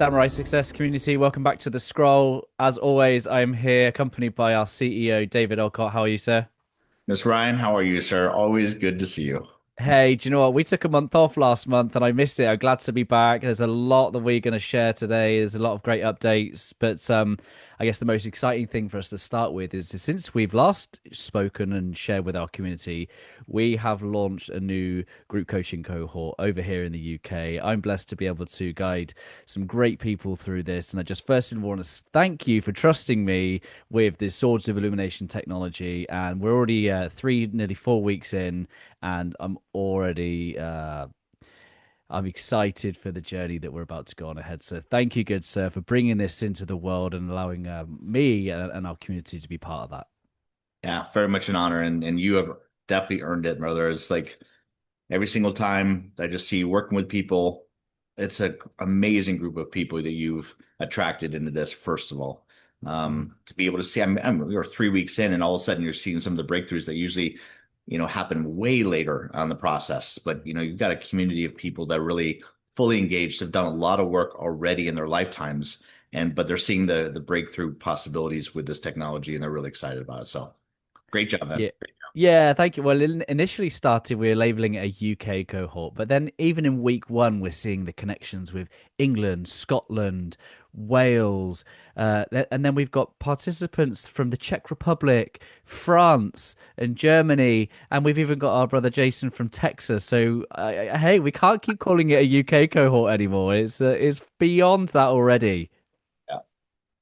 Samurai Success Community, welcome back to the Scroll. As always, I'm here accompanied by our CEO, David Olcott. How are you, sir? Miss Ryan, how are you, sir? Always good to see you. Hey, do you know what? We took a month off last month and I missed it. I'm glad to be back. There's a lot that we're going to share today. There's a lot of great updates. But I guess the most exciting thing for us to start with is since we've last spoken and shared with our community, we have launched a new group coaching cohort over here in the UK. I'm blessed to be able to guide some great people through this. And I just first of all want to thank you for trusting me with this Swords of Illumination technology. And we're already nearly 4 weeks in, and I'm excited for the journey that we're about to go on ahead. So thank you, good sir, for bringing this into the world and allowing me and our community to be part of that. Yeah, very much an honor, and you have definitely earned it, brother. It's like every single time I just see you working with people, it's an amazing group of people that you've attracted into this, first of all. To be able to see, you're 3 weeks in, and all of a sudden you're seeing some of the breakthroughs that usually, happen way later on the process. But you've got a community of people that are really fully engaged, have done a lot of work already in their lifetimes, but they're seeing the breakthrough possibilities with this technology, and they're really excited about it. So great job, man. Yeah. Yeah, thank you. Well, initially started, we were labeling it a UK cohort, but then even in week one, we're seeing the connections with England, Scotland, Wales, and then we've got participants from the Czech Republic, France, and Germany, and we've even got our brother Jason from Texas. So, hey, we can't keep calling it a UK cohort anymore. It's beyond that already. Yeah,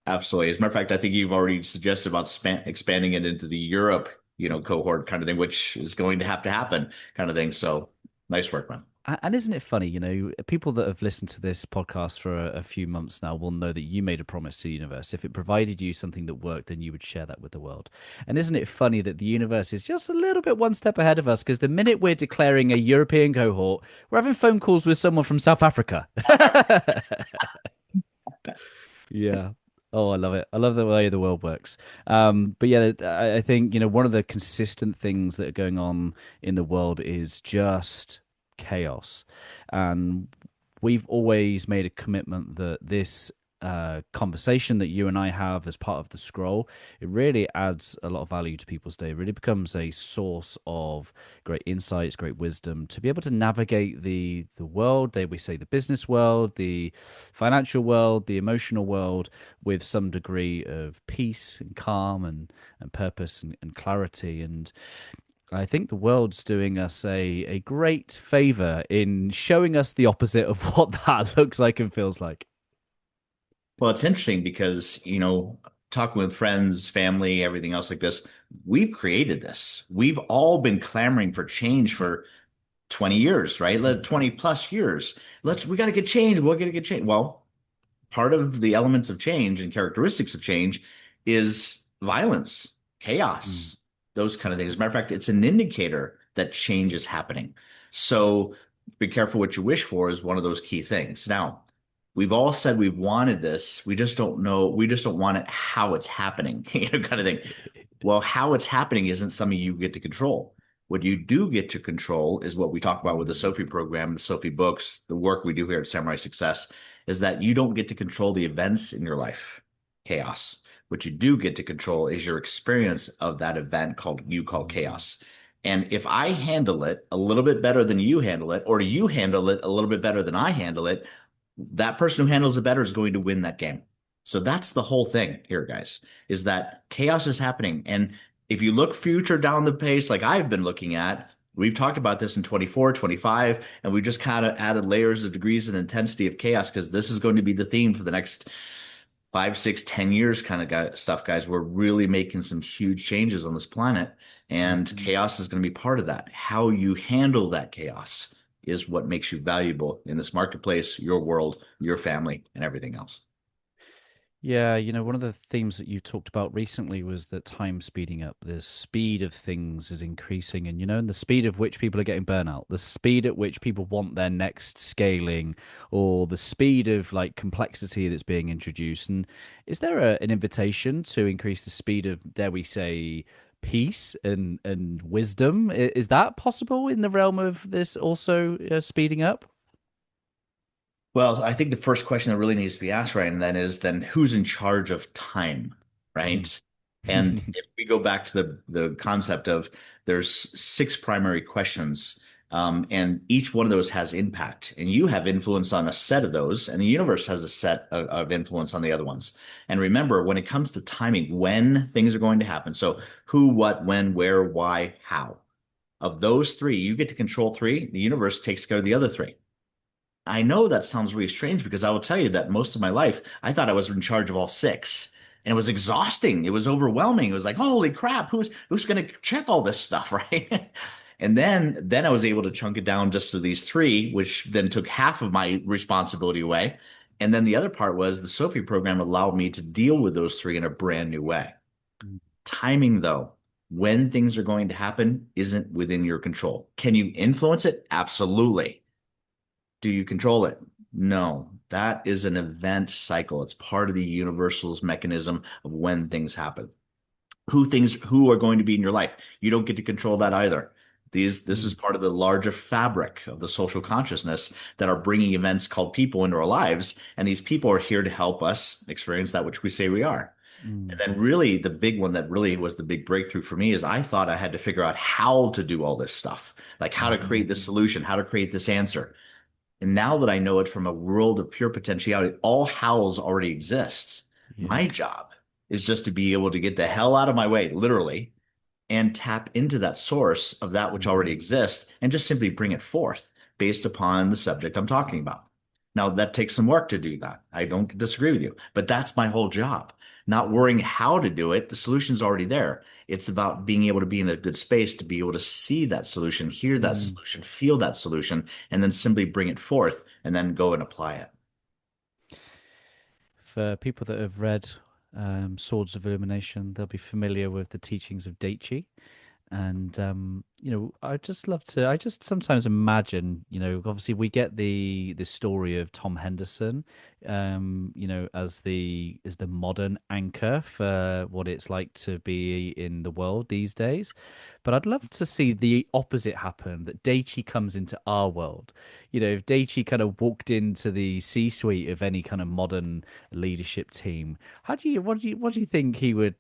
absolutely. As a matter of fact, I think you've already suggested about expanding it into the Europe, cohort kind of thing, which is going to happen kind of thing. So nice work, man. And isn't it funny, people that have listened to this podcast for a few months now will know that you made a promise to the universe. If it provided you something that worked, then you would share that with the world. And isn't it funny that the universe is just a little bit one step ahead of us? Because the minute we're declaring a European cohort, we're having phone calls with someone from South Africa. Yeah. Oh, I love it. I love the way the world works. But yeah, I think, one of the consistent things that are going on in the world is just chaos. And we've always made a commitment that this conversation that you and I have as part of the scroll, it really adds a lot of value to people's day. It really becomes a source of great insights, great wisdom to be able to navigate the world. We say the business world, the financial world, the emotional world with some degree of peace and calm and purpose and clarity. And I think the world's doing us a great favor in showing us the opposite of what that looks like and feels like. Well, it's interesting because, talking with friends, family, everything else like this, we've created this. We've all been clamoring for change for 20 years, right? 20 plus years. We got to get change. We're going to get change. Well, part of the elements of change and characteristics of change is violence, Mm. chaos, those kind of things. As a matter of fact, it's an indicator that change is happening. So be careful what you wish for is one of those key things. Now, we've all said we've wanted this. We just don't know. We just don't want it how it's happening, kind of thing. Well, how it's happening isn't something you get to control. What you do get to control is what we talk about with the Sophie program, the Sophie books, the work we do here at Samurai Success, is that you don't get to control the events in your life, chaos. What you do get to control is your experience of that event called chaos. And if I handle it a little bit better than you handle it, or you handle it a little bit better than I handle it, that person who handles it better is going to win that game. So that's the whole thing here, guys, is that chaos is happening. And if you look future down the pace, like I've been looking at, we've talked about this in 24, 25, and we just kind of added layers of degrees and intensity of chaos because this is going to be the theme for the next 5, 6, 10 years kind of stuff, guys. We're really making some huge changes on this planet, and Mhm. chaos is going to be part of that. How you handle that chaos is what makes you valuable in this marketplace, your world, your family, and everything else. Yeah, one of the themes that you talked about recently was that time speeding up. The speed of things is increasing, and the speed of which people are getting burnout, the speed at which people want their next scaling, or the speed of like complexity that's being introduced. And is there an invitation to increase the speed of, dare we say, peace and wisdom? Is that possible in the realm of this also speeding up? Well, I think the first question that really needs to be asked right and then is then who's in charge of time, Mm. right? And if we go back to the concept of there's six primary questions, and each one of those has impact, and you have influence on a set of those, and the universe has a set of influence on the other ones. And remember, when it comes to timing, when things are going to happen, so who, what, when, where, why, how, of those three, you get to control three, the universe takes care of the other three. I know that sounds really strange because I will tell you that most of my life, I thought I was in charge of all six. And it was exhausting. It was overwhelming. It was like, holy crap, who's going to check all this stuff, right? And then I was able to chunk it down just to these three, which then took half of my responsibility away. And then the other part was the Sophie program allowed me to deal with those three in a brand new way. Timing, though, when things are going to happen isn't within your control. Can you influence it? Absolutely. Do you control it? No, that is an event cycle. It's part of the universal's mechanism of when things happen. Who are going to be in your life? You don't get to control that either. This is Mm. part of the larger fabric of the social consciousness that are bringing events called people into our lives, and these people are here to help us experience that which we say we are. And Mm. then really the big one that really was the big breakthrough for me is I thought I had to figure out how to do all this stuff, like how to Mm. create this solution, how to create this answer. And now that I know it from a world of pure potentiality, all hows already exists. Yeah. My job is just to be able to get the hell out of my way, literally, and tap into that source of that which already Mm. exists and just simply bring it forth based upon the subject I'm talking about. Now, that takes some work to do that. I don't disagree with you, but that's my whole job. Not worrying how to do it, the solution's already there. It's about being able to be in a good space to be able to see that solution, hear that Mm. solution, feel that solution, and then simply bring it forth and then go and apply it. For people that have read Swords of Illumination, they'll be familiar with the teachings of Daichi. And I just love to. I just sometimes imagine, obviously we get the story of Tom Henderson, as the modern anchor for what it's like to be in the world these days. But I'd love to see the opposite happen, that Daichi comes into our world. If Daichi kind of walked into the C-suite of any kind of modern leadership team, what do you think he would,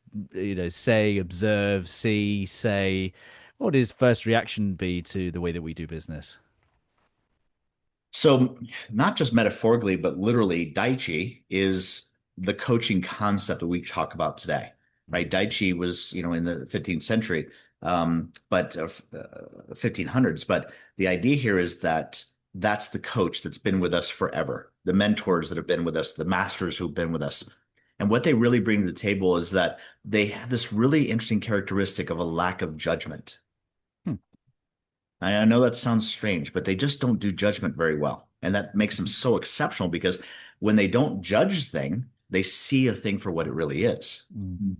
say, observe, see, say? What would his first reaction be to the way that we do business? So, not just metaphorically, but literally, Daichi is the coaching concept that we talk about today, right? Daichi was, in the 15th century, but 1500s. But the idea here is that that's the coach that's been with us forever, the mentors that have been with us, the masters who've been with us. And what they really bring to the table is that they have this really interesting characteristic of a lack of judgment. Hmm. I know that sounds strange, but they just don't do judgment very well. And that makes them so exceptional because when they don't judge a thing, they see a thing for what it really is. Mm.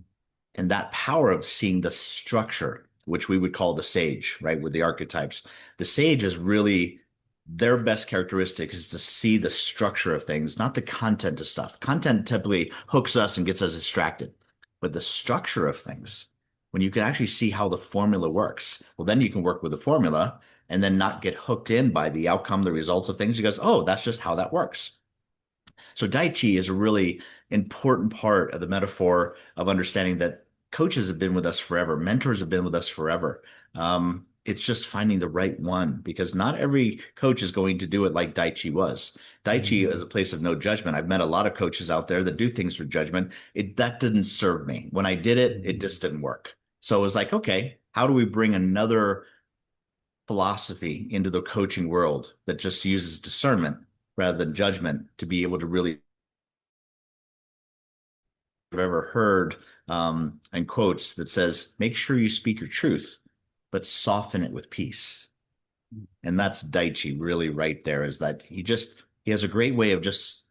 And that power of seeing the structure, which we would call the sage, right, with the archetypes, the sage is really their best characteristic is to see the structure of things, not the content of stuff. Content typically hooks us and gets us distracted, but the structure of things, when you can actually see how the formula works, well, then you can work with the formula and then not get hooked in by the outcome, the results of things. You go, oh, that's just how that works. So Daichi is a really important part of the metaphor of understanding that coaches have been with us forever, mentors have been with us forever. It's just finding the right one because not every coach is going to do it like Daichi was. Daichi Mm. is a place of no judgment. I've met a lot of coaches out there that do things for judgment. That didn't serve me. When I did it, it Mm. just didn't work. So it was like, okay, how do we bring another philosophy into the coaching world that just uses discernment rather than judgment to be able to really I've ever heard in quotes that says, make sure you speak your truth, but soften it with peace. And that's Daichi really right there is that he has a great way of just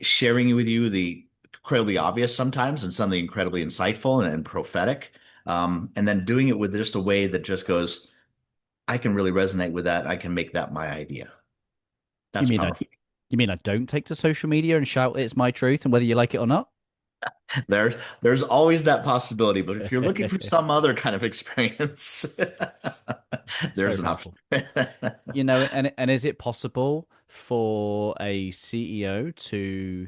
sharing with you the incredibly obvious sometimes and something incredibly insightful and prophetic. And then doing it with just a way that just goes, I can really resonate with that. I can make that my idea. You That's mean I powerful. you mean I don't take to social media and shout it's my truth and whether you like it or not? There's always that possibility, but if you're looking for some other kind of experience, It's very there's an option. possible. And is it possible for a CEO to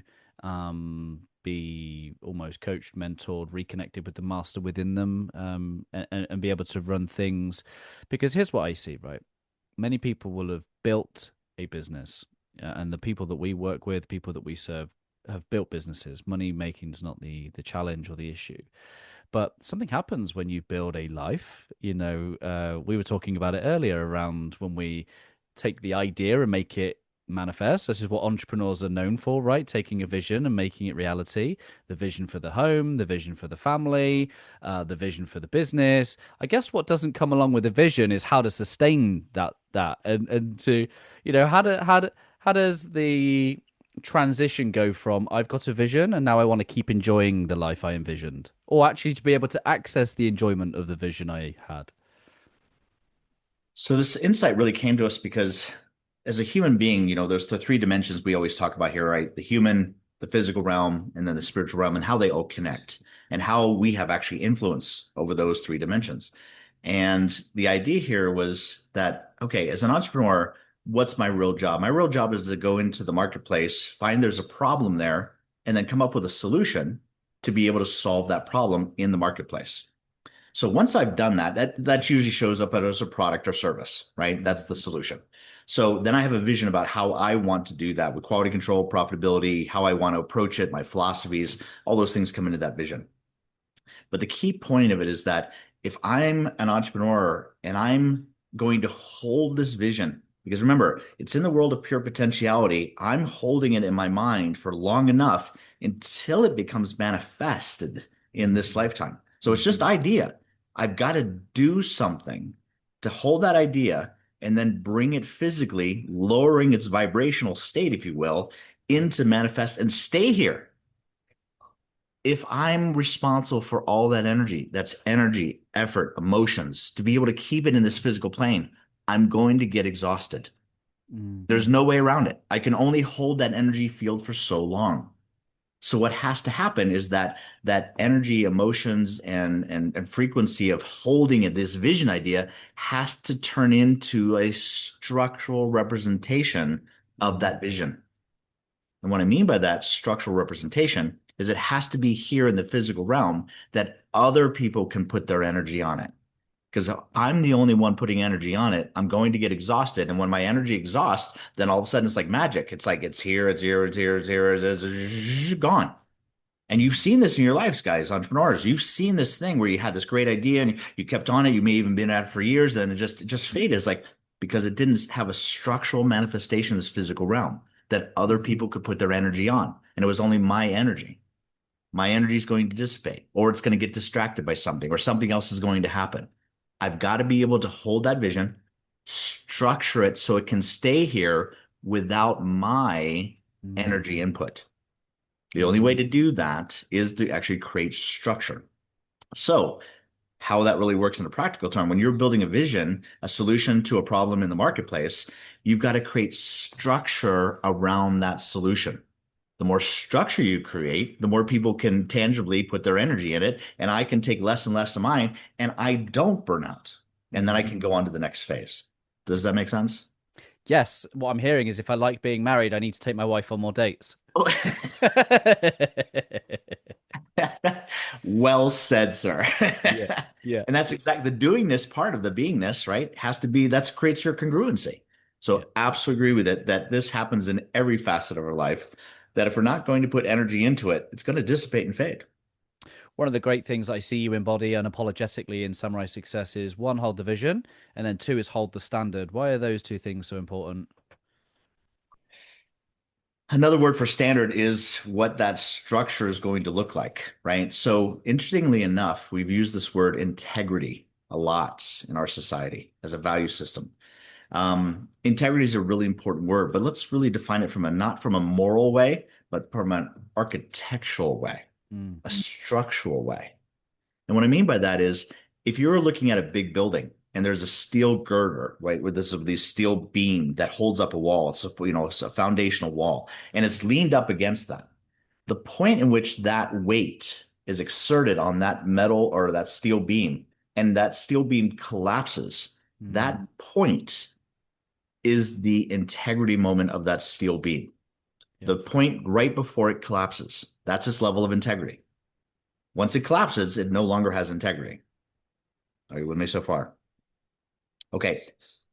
be almost coached, mentored, reconnected with the master within them, and be able to run things? Because here's what I see, right? Many people will have built a business, and the people that we work with, people that we serve, have built businesses. Money making is not the challenge or the issue. But something happens when you build a life. We were talking about it earlier around when we take the idea and make it manifest. This is what entrepreneurs are known for, right? Taking a vision and making it reality. The vision for the home, the vision for the family, the vision for the business. I guess what doesn't come along with the vision is how to sustain that and to, how does the transition go from I've got a vision and now I want to keep enjoying the life I envisioned, or actually to be able to access the enjoyment of the vision I had? So this insight really came to us because as a human being, there's the three dimensions we always talk about here, right? The human, the physical realm, and then the spiritual realm, and how they all connect and how we have actually influence over those three dimensions. And the idea here was that, okay, as an entrepreneur, what's my real job? My real job is to go into the marketplace, find there's a problem there, and then come up with a solution to be able to solve that problem in the marketplace. So once I've done that usually shows up as a product or service, right? That's the solution. So then I have a vision about how I want to do that with quality control, profitability, how I want to approach it, my philosophies, all those things come into that vision. But the key point of it is that if I'm an entrepreneur and I'm going to hold this vision, because remember, it's in the world of pure potentiality, I'm holding it in my mind for long enough until it becomes manifested in this lifetime. So it's just Mm-hmm. idea. I've got to do something to hold that idea and then bring it physically, lowering its vibrational state, if you will, into manifest and stay here. If I'm responsible for all that energy, that's energy, effort, emotions, to be able to keep it in this physical plane, I'm going to get exhausted. Mm-hmm. There's no way around it. I can only hold that energy field for so long. So what has to happen is that energy, emotions, and frequency of holding it, this vision idea, has to turn into a structural representation of Mm-hmm. that vision. And what I mean by that structural representation is it has to be here in the physical realm that other people can put their energy on it. Because I'm the only one putting energy on it, I'm going to get exhausted. And when my energy exhausts, then all of a sudden it's like magic. It's like it's here, it's here, it's here, it's here, it's gone. And you've seen this in your lives, guys, entrepreneurs. You've seen this thing where you had this great idea and you kept on it. You may even been at it for years, then it just faded. It's like because it didn't have a structural manifestation in this physical realm that other Mm-hmm. people could put their energy on. And it was only my energy. My energy is going to dissipate, or it's going to get distracted by something, or something else is going to happen. I've got to be able to hold that vision, structure it so it can stay here without my energy input. The only way to Mm-hmm. do that is to actually create structure. So, how that really works in a practical term, when you're building a vision, a solution to a problem in the marketplace, you've got to create structure around that solution. The more structure you create, the more people can tangibly put their energy in it, and I can take less and less of mine, and I don't burn out. And then I Mm-hmm. can go on to the next phase. Does that make sense? Yes, what I'm hearing is if I like being married, I need to take my wife on more dates. Well said, sir. Yeah, yeah, And that's exactly the doingness part of the beingness, right? Has to be that creates your congruency. yeah. So absolutely agree with it that this happens in every facet of our life. That if we're not going to put energy into it, it's going to dissipate and fade. One of the great things I see you embody unapologetically in Samurai Success is one, hold the vision, and then two is hold the standard. Why are those two things so important? Another word for standard is what that structure is going to look like, right? So, interestingly enough, we've used this word integrity a lot in our society as a value system. Integrity is a really important word, but let's really define it from a not from a moral way, but from an architectural way, Mm. a structural way. And what I mean by that is if you're looking at a big building and there's a steel girder, right, with this steel beam that holds up a wall, it's a foundational wall, and it's leaned up against that. The point in which that weight is exerted on that metal or that steel beam and that steel beam collapses, that Mm. point is the integrity moment of that steel beam. Yep. The point right before it collapses, that's its level of integrity. Once it collapses, it no longer has integrity. Are you with me so far? Okay.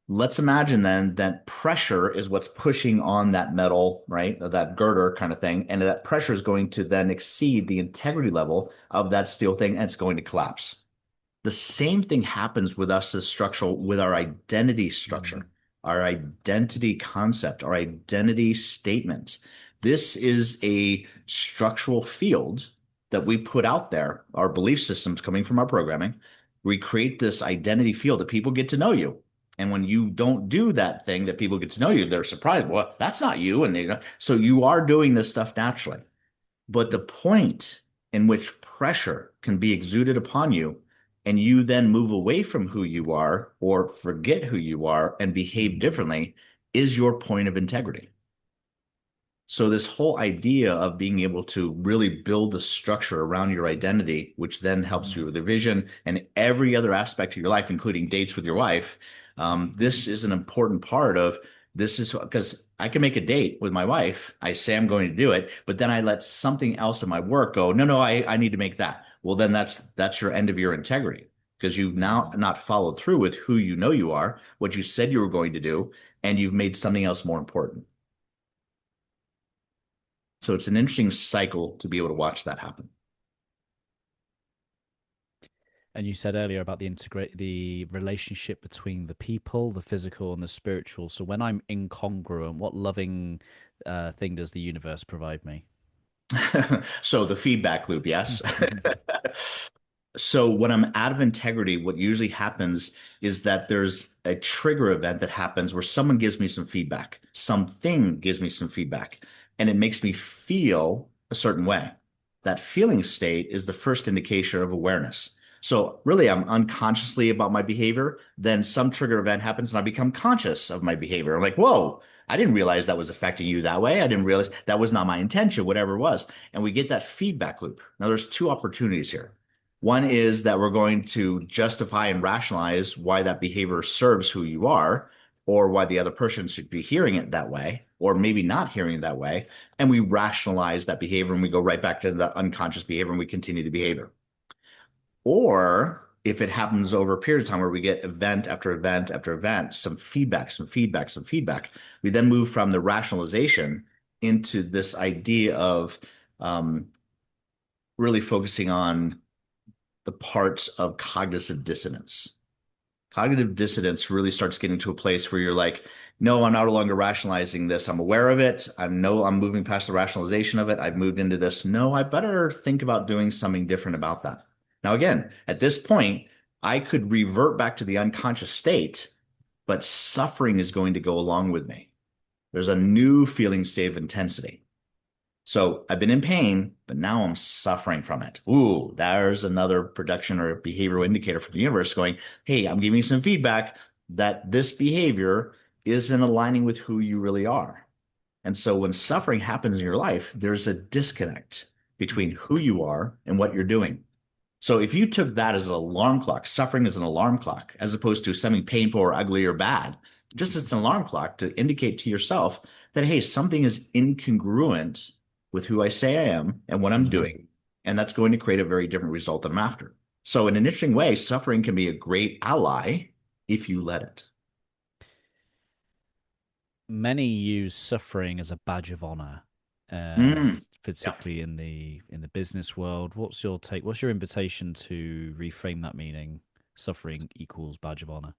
Let's imagine then that pressure is what's pushing on that metal, right? That girder kind of thing. And that pressure is going to then exceed the integrity level of that steel thing and it's going to collapse. The same thing happens with us as structural, with our identity Mm. structure, our identity concept, our identity statement. This is a structural field that we put out there, our belief systems coming from our programming. We create this identity field that people get to know you. And when you don't do that thing that people get to know you, they're surprised. Well, that's not you. And so you are doing this stuff naturally. But the point in which pressure can be exuded upon you and you then move away from who you are or forget who you are and behave Mm. differently is your point of integrity. So, this whole idea of being able to really build the structure around your identity, which then helps you Mm. with your vision and every other aspect of your life, including dates with your wife, this is an important part of this. Is because I can make a date with my wife. I say I'm going to do it, but then I let something else in my work go, no, no, I need to make that. Well, then that's your end of your integrity because you've now Mm. not followed through with who you know you are, what you said you were going to do, and you've made something else more important. So it's an interesting cycle to be able to watch that happen. And you said earlier about the relationship between the people, the physical and the spiritual. So when I'm incongruent, what loving thing does the universe provide me? So the feedback loop, yes. So when I'm out of integrity, what usually happens is that there's a trigger event that happens where someone gives me some feedback, something gives me some feedback, and it makes me feel a certain way. That feeling state is the first indication of awareness. So really, I'm unconsciously about my behavior. Then some trigger event happens and I become conscious of my behavior. I'm like, whoa, I didn't realize that was affecting you that way. I didn't realize that was not my intention, whatever it was. And we get that feedback loop. Now, there's two opportunities here. One is that we're going to justify and rationalize why that behavior serves who you are, or why the other person should be hearing it that way, or maybe not hearing it that way. And we rationalize that behavior and we go right back to the unconscious behavior and we continue the behavior. Or if it happens over a period of time where we get event after event after event, some feedback, some feedback, some feedback, we then move from the rationalization into this idea of um, really focusing on the parts of cognitive dissonance. Cognitive dissonance really starts getting to a place where you're like, no, I'm no longer rationalizing this. I'm aware of it. I'm moving past the rationalization of it. I've moved into this. No, I better think about doing something different about that. Now, again, at this point, I could revert back to the unconscious state, but suffering is going to go along with me. There's a new feeling state of intensity. So I've been in pain, but now I'm suffering from it. Ooh, there's another production or behavioral indicator from the universe going, hey, I'm giving you some feedback that this behavior isn't aligning with who you really are. And so when suffering happens in your life, there's a disconnect between Mm. who you are and what you're doing. So if you took that as an alarm clock, suffering as an alarm clock, as opposed to something painful or ugly or bad, just as an alarm clock to indicate to yourself that, hey, something is incongruent with who I say I am and what I'm Mhm. doing. And that's going to create a very different result than I'm after. So in an interesting way, suffering can be a great ally if you let it. Many use suffering as a badge of honor, Mm. Yeah. particularly in the business world. What's your take? What's your invitation to reframe that meaning? Suffering equals badge of honor.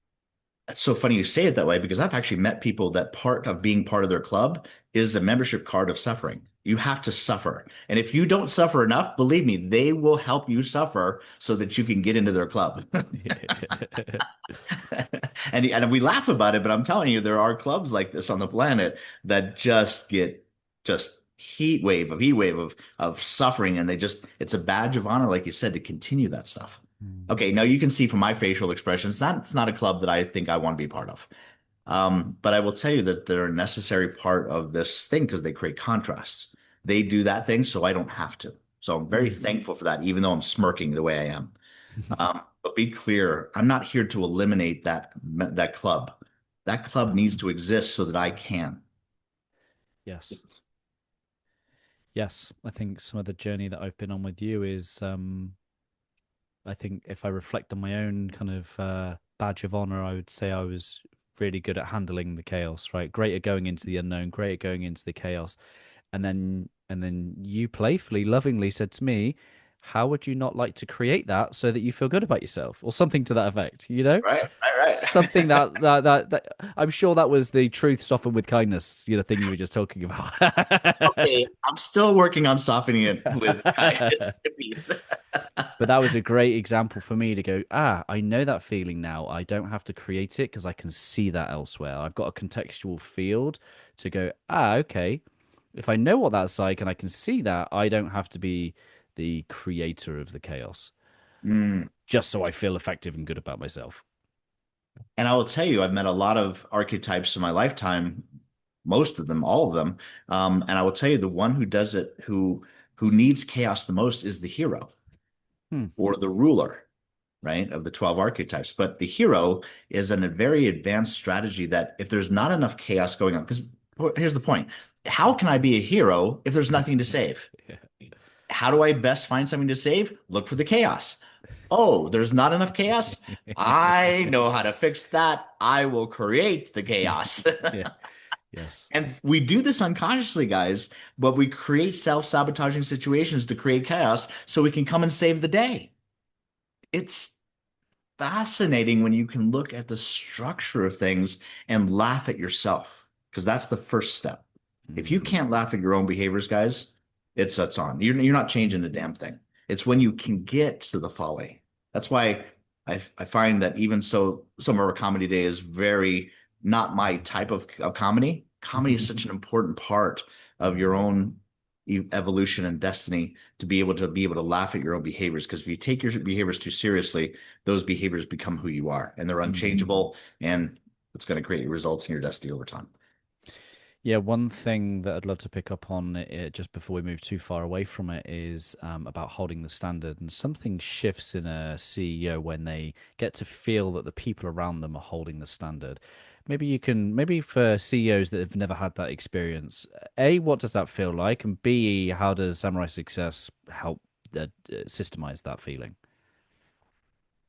It's so funny you say it that way because I've actually met people that part of being part of their club is a membership card of suffering. You have to suffer. And if you don't suffer enough, believe me, they will help you suffer so that you can get into their club. And we laugh about it, but I'm telling you, there are clubs like this on the planet that just get just heat wave of suffering, and it's a badge of honor, like you said, to continue that stuff. Mm. Okay, now you can see from my facial expressions that's not a club that I think I want to be part of. But I will tell you that they're a necessary part of this thing because they create contrasts. They do that thing, so I don't have to. So I'm very thankful for that, even though I'm smirking the way I am. But be clear, I'm not here to eliminate that club. That club needs to exist so that I can. Yes. Yes. I think some of the journey that I've been on with you is I think if I reflect on my own kind of badge of honor, I would say I was really good at handling the chaos, right? Great at going into the unknown, great at going into the chaos. And then you playfully, lovingly said to me, how would you not like to create that so that you feel good about yourself? Or something to that effect, you know? Right, right, Something right. that I'm sure that was the truth softened with kindness, thing you were just talking about. Okay, I'm still working on softening it with kindness. But that was a great example for me to go, I know that feeling now. I don't have to create it because I can see that elsewhere. I've got a contextual field to go, okay. If I know what that's like and I can see that, I don't have to be the creator of the chaos Mm. just so I feel effective and good about myself. And I will tell you, I've met a lot of archetypes in my lifetime, most of them, all of them. And I will tell you, the one who does it, who needs chaos the most, is the hero Hmm. or the ruler, right, of the 12 archetypes. But the hero is a very advanced strategy that if there's not enough chaos going on, because here's the point. How can I be a hero if there's nothing to save? How do I best find something to save? Look for the chaos. Oh, there's not enough chaos? I know how to fix that. I will create the chaos. Yeah. Yes. And we do this unconsciously, guys, but we create self-sabotaging situations to create chaos so we can come and save the day. It's fascinating when you can look at the structure of things and laugh at yourself, because that's the first step. If you Mm. can't laugh at your own behaviors, guys, it's on. You're not changing a damn thing. It's when you can get to the folly. That's why I find that even so, some of our comedy day is very not my type of comedy. Comedy is such an important part of your own evolution and destiny to be able to laugh at your own behaviors. Because if you take your behaviors too seriously, those behaviors become who you are, and they're Mm. unchangeable, and it's going to create results in your destiny over time. Yeah, one thing that I'd love to pick up on just before we move too far away from it is about holding the standard. And something shifts in a CEO when they get to feel that the people around them are holding the standard. Maybe for CEOs that have never had that experience, A, what does that feel like? And B, how does Samurai Success help systemize that feeling?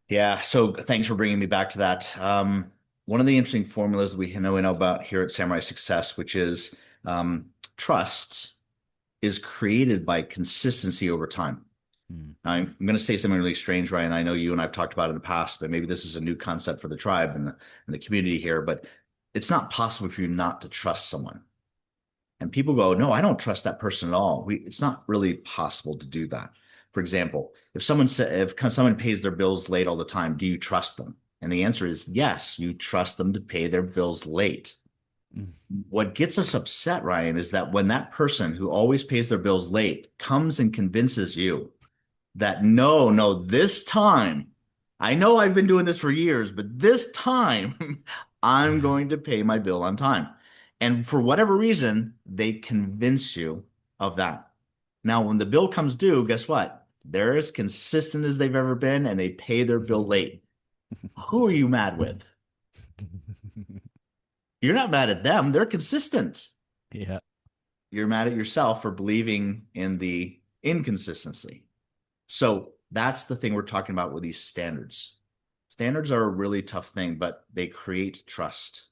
Yeah, so thanks for bringing me back to that. One of the interesting formulas we know about here at Samurai Success, which is trust, is created by consistency over time. Mm. Now, I'm going to say something really strange, Ryan. I know you and I've talked about it in the past, but maybe this is a new concept for the tribe and the community here. But it's not possible for you not to trust someone. And people go, no, I don't trust that person at all. It's not really possible to do that. For example, if someone pays their bills late all the time, do you trust them? And the answer is yes, you trust them to pay their bills late. Mm. What gets us upset, Ryan, is that when that person who always pays their bills late comes and convinces you that no, no, this time, I know I've been doing this for years, but this time I'm going to pay my bill on time. And for whatever reason, they convince you of that. Now, when the bill comes due, guess what? They're as consistent as they've ever been and they pay their bill late. Who are you mad with? You're not mad at them. They're consistent. Yeah. You're mad at yourself for believing in the inconsistency. So that's the thing we're talking about with these standards. Standards are a really tough thing, but they create trust.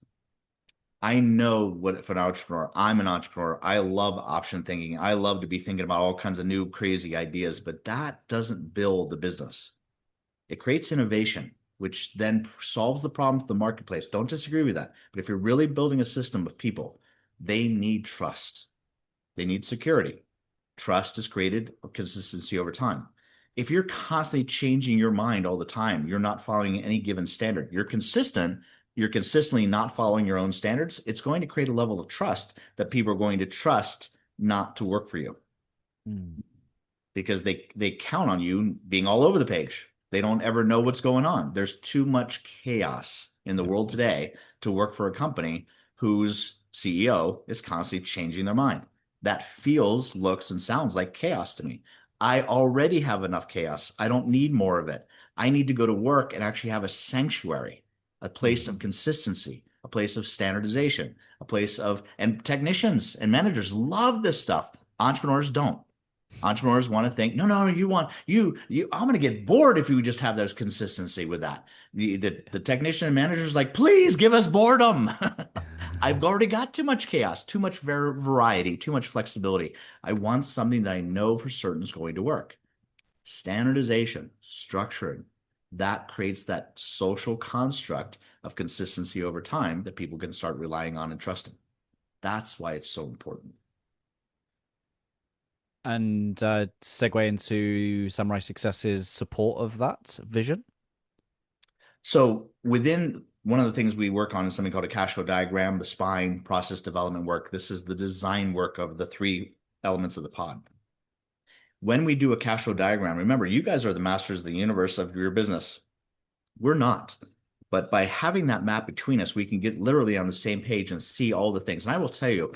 I know what if an entrepreneur, I'm an entrepreneur. I love option thinking. I love to be thinking about all kinds of new crazy ideas, but that doesn't build the business. It creates innovation, which then solves the problem for the marketplace. Don't disagree with that. But if you're really building a system of people, they need trust. They need security. Trust is created of consistency over time. If you're constantly changing your mind all the time, you're not following any given standard. You're consistently not following your own standards. It's going to create a level of trust that people are going to trust not to work for you Mm. because they count on you being all over the page. They don't ever know what's going on. There's too much chaos in the Yep. world today to work for a company whose CEO is constantly changing their mind. That feels, looks, and sounds like chaos to me. I already have enough chaos. I don't need more of it. I need to go to work and actually have a sanctuary, a place of Mhm. consistency, a place of standardization, a place of, and technicians and managers love this stuff. Entrepreneurs don't. Entrepreneurs want to think, no, no, you want you. I'm going to get bored if you just have those consistency with that. The technician and manager is like, please give us boredom. I've already got too much chaos, too much variety, too much flexibility. I want something that I know for certain is going to work. Standardization, structuring, that creates that social construct of consistency over time that people can start relying on and trusting. That's why it's so important. And segue into Samurai Success's support of that vision. So within one of the things we work on is something called a cash flow diagram, the spine, process development work. This is the design work of the three elements of the pod. When we do a cash flow diagram, remember, you guys are the masters of the universe of your business. We're not. But by having that map between us, we can get literally on the same page and see all the things. And I will tell you,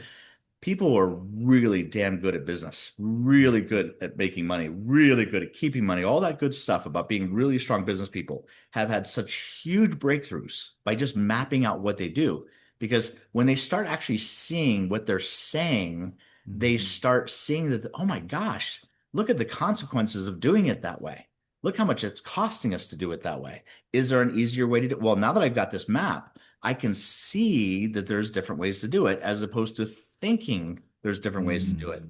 people are really damn good at business, really good at making money, really good at keeping money, all that good stuff about being really strong business people have had such huge breakthroughs by just mapping out what they do. Because when they start actually seeing what they're saying, they Mhm. start seeing that, oh my gosh, look at the consequences of doing it that way. Look how much it's costing us to do it that way. Is there an easier way to do it? Well, now that I've got this map, I can see that there's different ways to do it as opposed to thinking there's different ways to do it. Mm.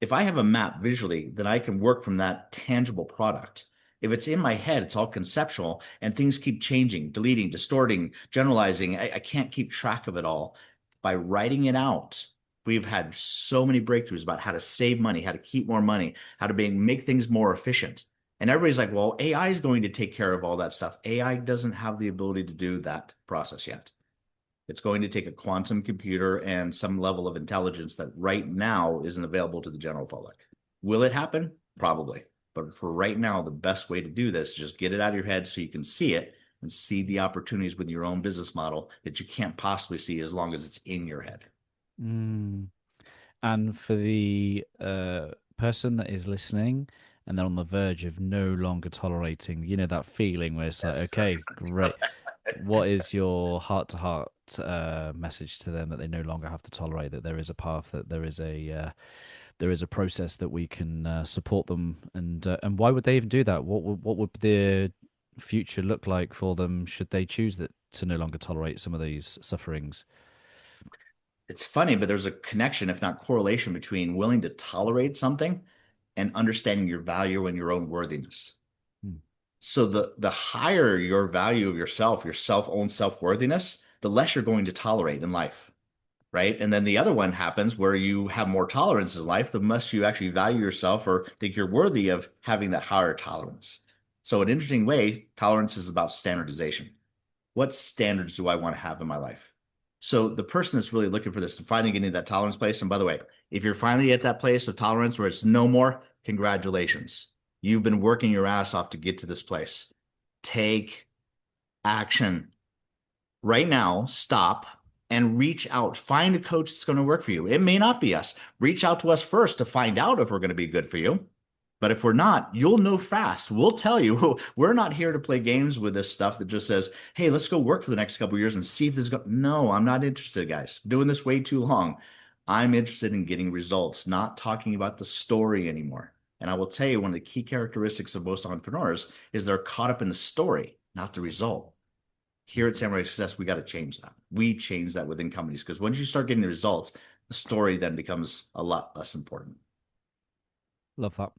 If I have a map visually, then I can work from that tangible product. If it's in my head, it's all conceptual and things keep changing, deleting, distorting, generalizing. I can't keep track of it all. By writing it out, we've had so many breakthroughs about how to save money, how to keep more money, how to make things more efficient. And everybody's like, well, AI is going to take care of all that stuff. AI doesn't have the ability to do that process yet. It's going to take a quantum computer and some level of intelligence that right now isn't available to the general public. Will it happen? Probably. But for right now, the best way to do this is just get it out of your head so you can see it and see the opportunities with your own business model that you can't possibly see as long as it's in your head. Mm. And for the person that is listening and they're on the verge of no longer tolerating, that feeling where it's like, Yes. okay, great. What is your heart to heart message to them that they no longer have to tolerate, that there is a path, that there is a process that we can support them, and why would they even do that? What would the future look like for them should they choose that to no longer tolerate some of these sufferings? It's funny, but there's a connection, if not correlation, between willing to tolerate something and understanding your value and your own worthiness. Hmm. So the higher your value of yourself, your self-owned self-worthiness, the less you're going to tolerate in life, right? And then the other one happens where you have more tolerance in life, the less you actually value yourself or think you're worthy of having that higher tolerance. So an interesting way, tolerance is about standardization. What standards do I want to have in my life? So the person that's really looking for this and finally getting to that tolerance place, and by the way, if you're finally at that place of tolerance where it's no more, congratulations. You've been working your ass off to get to this place. Take action right now. Stop and reach out. Find a coach that's going to work for you. It may not be us. Reach out to us first to find out if we're going to be good for you. But if we're not, you'll know fast. We'll tell you. We're not here to play games with this stuff that just says, "Hey, let's go work for the next couple of years and see if this goes." No, I'm not interested, guys. Doing this way too long. I'm interested in getting results, not talking about the story anymore. And I will tell you, one of the key characteristics of most entrepreneurs is they're caught up in the story, not the result. Here at Samurai Success, we got to change that. We change that within companies because once you start getting the results, the story then becomes a lot less important. Love that.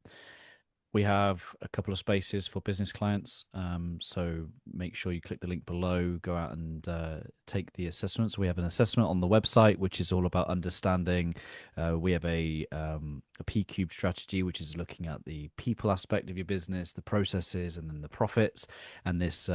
We have a couple of spaces for business clients. So make sure you click the link below, go out and take the assessments. We have an assessment on the website, which is all about understanding. We have a P Cube strategy, which is looking at the people aspect of your business, the processes, and then the profits. And this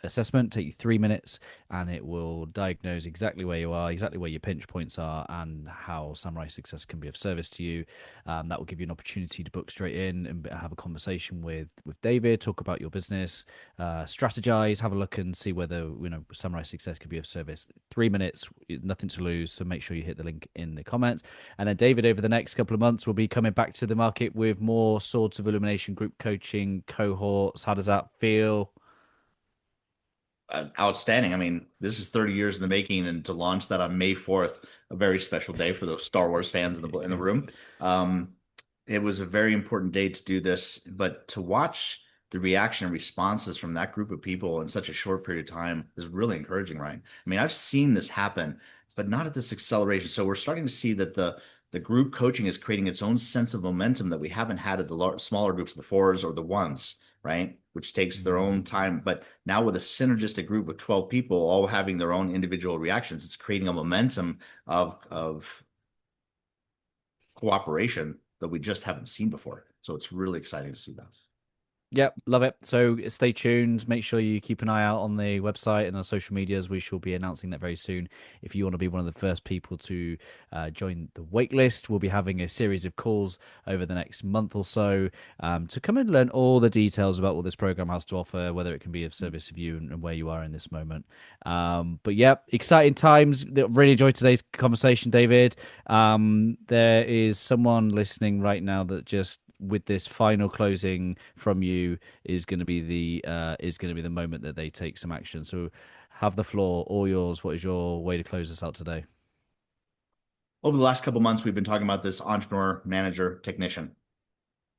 assessment take you 3 minutes, and it will diagnose exactly where you are, exactly where your pinch points are, and how Samurai Success can be of service to you. That will give you an opportunity to book straight in and have have a conversation with David, talk about your business, strategize, have a look and see whether Samurai Success could be of service. 3 minutes, nothing to lose. So make sure you hit the link in the comments. And then David, over the next couple of months, will be coming back to the market with more Swords of Illumination group coaching cohorts. How does that feel? Outstanding. I mean, this is 30 years in the making, and to launch that on May 4th, a very special day for those Star Wars fans in the room. Um, it was a very important day to do this, but to watch the reaction and responses from that group of people in such a short period of time is really encouraging, Ryan. I mean, I've seen this happen, but not at this acceleration. So we're starting to see that the group coaching is creating its own sense of momentum that we haven't had at the smaller groups, the fours or the ones, right? Which takes their own time. But now with a synergistic group of 12 people all having their own individual reactions, it's creating a momentum of cooperation that we just haven't seen before. So it's really exciting to see that. Yep, love it. So stay tuned. Make sure you keep an eye out on the website and our social medias. We shall be announcing that very soon. If you want to be one of the first people to join the wait list, we'll be having a series of calls over the next month or so to come and learn all the details about what this program has to offer, whether it can be of service to you and where you are in this moment. But yeah, exciting times. Really enjoyed today's conversation, David. There is someone listening right now that just with this final closing from you is going to be the moment that they take some action. So have the floor, all yours. What is your way to close this out today? Over the last couple of months, we've been talking about this entrepreneur, manager, technician.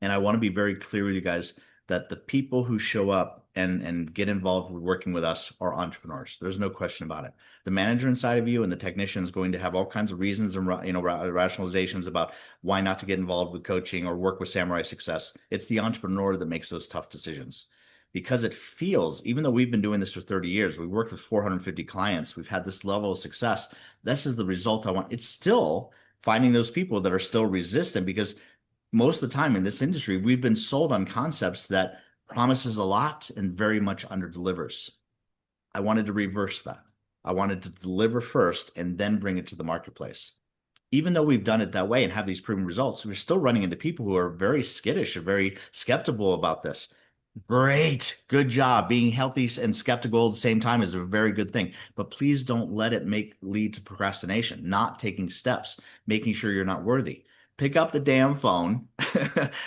And I want to be very clear with you guys that the people who show up and get involved with working with us are entrepreneurs. There's no question about it. The manager inside of you and the technician is going to have all kinds of reasons and rationalizations about why not to get involved with coaching or work with Samurai Success. It's the entrepreneur that makes those tough decisions because it feels, even though we've been doing this for 30 years, we've worked with 450 clients, we've had this level of success. This is the result I want. It's still finding those people that are still resistant because most of the time in this industry, we've been sold on concepts that promises a lot and very much under delivers. I wanted to reverse that. I wanted to deliver first and then bring it to the marketplace. Even though we've done it that way and have these proven results, we're still running into people who are very skittish or very skeptical about this. Great. Good job. Being healthy and skeptical at the same time is a very good thing. But please don't let it lead to procrastination, not taking steps, making sure you're not worthy. Pick up the damn phone,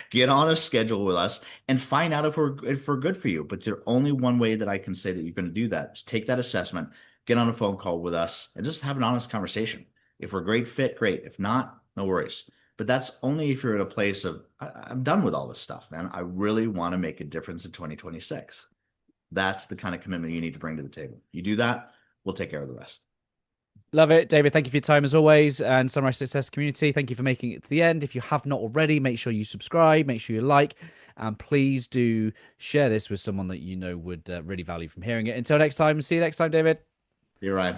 get on a schedule with us, and find out if we're good for you. But there's only one way that I can say that you're going to do that is take that assessment, get on a phone call with us, and just have an honest conversation. If we're a great fit, great. If not, no worries. But that's only if you're at a place of, I'm done with all this stuff, man. I really want to make a difference in 2026. That's the kind of commitment you need to bring to the table. You do that, we'll take care of the rest. Love it, David. Thank you for your time as always. And Samurai Success community, thank you for making it to the end. If you have not already, make sure you subscribe, make sure you like, and please do share this with someone that you know would really value from hearing it. Until next time, see you next time, David. You're right.